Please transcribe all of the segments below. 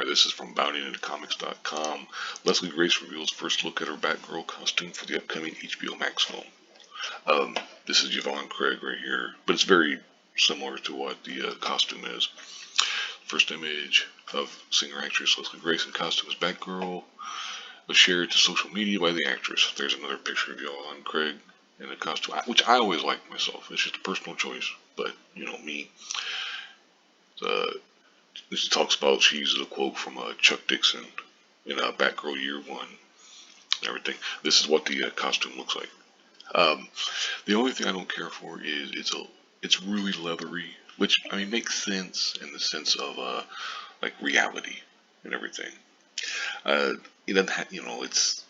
Alright, this is from BoundingIntoComics.com. Leslie Grace reveals first look at her Batgirl costume for the upcoming HBO Max film. This is Yvonne Craig right here, but it's very similar to what the costume is. First image of singer-actress Leslie Grace in costume as Batgirl was shared to social media by the actress. There's another picture of Yvonne Craig in a costume, which I always like myself. It's just a personal choice, but you know me. This talks about, she uses a quote from Chuck Dixon in Batgirl Year One and everything. This is what the costume looks like. The only thing I don't care for is it's really leathery, which I mean makes sense in the sense of like reality and everything. It doesn't have, it's,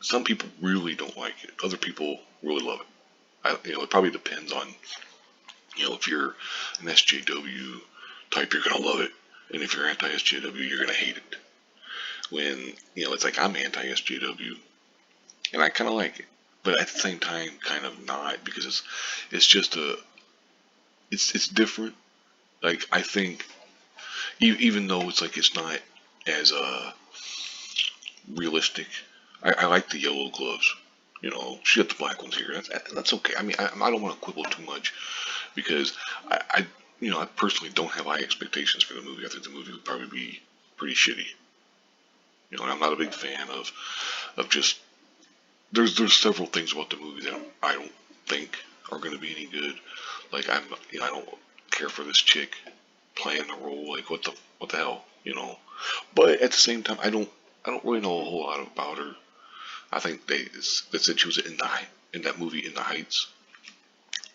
some people really don't like it. Other people really love it. It probably depends on, if you're an SJW type, you're gonna love it, and if you're anti-SJW, you're gonna hate it. When it's like I'm anti-SJW, and I kind of like it, but at the same time, kind of not, because it's just it's different. Like I think, even though it's like it's not as realistic, I like the yellow gloves. She got the black ones here. That's okay. I mean, I don't want to quibble too much because I personally don't have high expectations for the movie. I think the movie would probably be pretty shitty. I'm not a big fan of just, there's several things about the movie that I don't think are going to be any good. Like I don't care for this chick playing the role. Like what the hell, But at the same time, I don't really know a whole lot about her. I think they said she was in that movie In the Heights.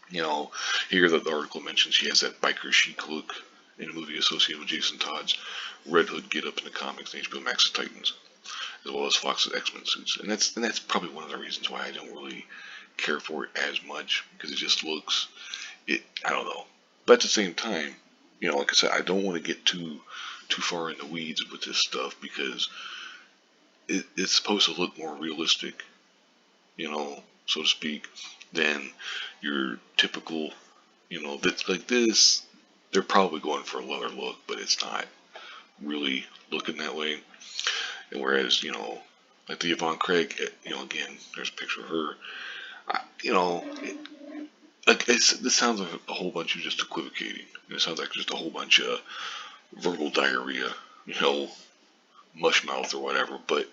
Here the article mentions she has that biker chic look in a movie associated with Jason Todd's Red Hood get up in the comics and HBO Max's Titans, as well as Fox's X-Men suits. And that's probably one of the reasons why I don't really care for it as much, because it just looks, I don't know. But at the same time, like I said, I don't want to get too far in the weeds with this stuff, because it's supposed to look more realistic, so to speak, than your typical, that's like this. They're probably going for a leather look, but it's not really looking that way. And whereas, like the Yvonne Craig, again, there's a picture of her. This sounds like a whole bunch of just equivocating. It sounds like just a whole bunch of verbal diarrhea, mush mouth or whatever. But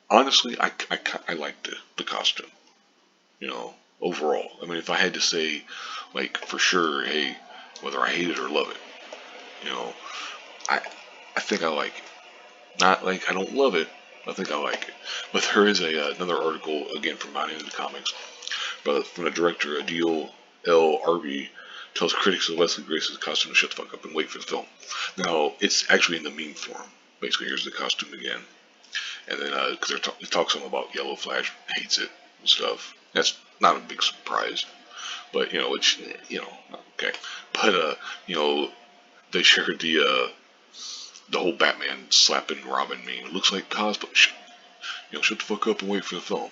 honestly, I like the costume, overall. I mean, if I had to say, like, for sure, hey, whether I hate it or love it, I I think I like it. Not like I don't love it. I think I like it. But there is another article again from Bounding Into Comics, but from the director Adil L. Arbi tells critics of Leslie Grace's costume to shut the fuck up and wait for the film. Now it's actually in the meme form. Basically, here's the costume again, and then because it talks some about Yellow Flash hates it and stuff. That's not a big surprise, but it's okay. But they shared the whole Batman slapping Robin meme. It looks like cosplay. Shut the fuck up and wait for the film.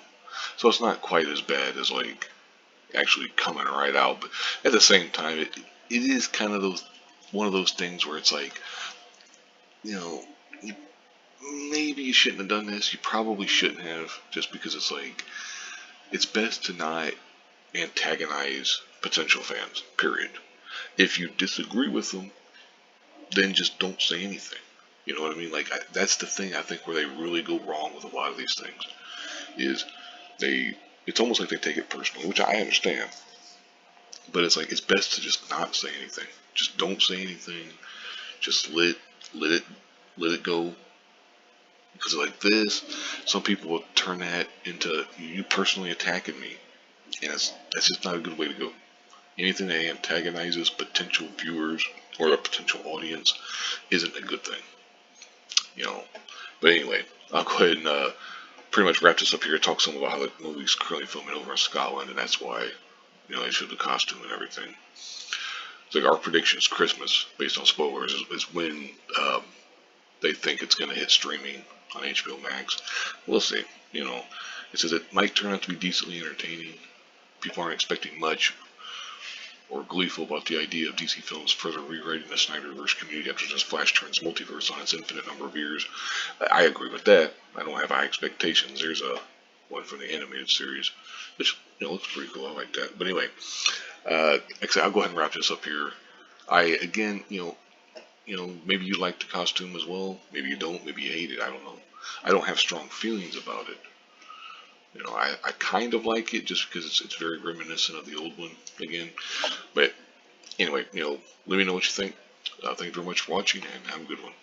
So it's not quite as bad as like actually coming right out, but at the same time, it is kind of one of those things where it's like, you, maybe you shouldn't have done this. You probably shouldn't have, just because it's like, it's best to not antagonize potential fans. Period. If you disagree with them, then just don't say anything. You know what I mean? Like that's the thing I think where they really go wrong with a lot of these things is it's almost like they take it personally, which I understand. But it's like it's best to just not say anything. Just don't say anything. Just let it go. Because like this, some people will turn that into you personally attacking me, and that's just not a good way to go. Anything that antagonizes potential viewers or a potential audience isn't a good thing. But anyway, I'll go ahead and pretty much wrap this up here. Talk some about how the movie's currently filming over in Scotland, and that's why they showed the costume and everything. It's like our prediction is Christmas, based on spoilers, is when they think it's going to hit streaming on HBO Max. We'll see. It says it might turn out to be decently entertaining. People aren't expecting much, or gleeful about the idea of DC Films further rewriting the Snyderverse community after this Flash turns multiverse on its infinite number of years. I agree with that. I don't have high expectations. There's a one from the animated series, which looks pretty cool. I like that. But anyway, like I said, I'll go ahead and wrap this up here. I again, maybe you like the costume as well. Maybe you don't. Maybe you hate it. I don't know. I don't have strong feelings about it. I kind of like it just because it's very reminiscent of the old one again. But anyway, let me know what you think. Thank you very much for watching and have a good one.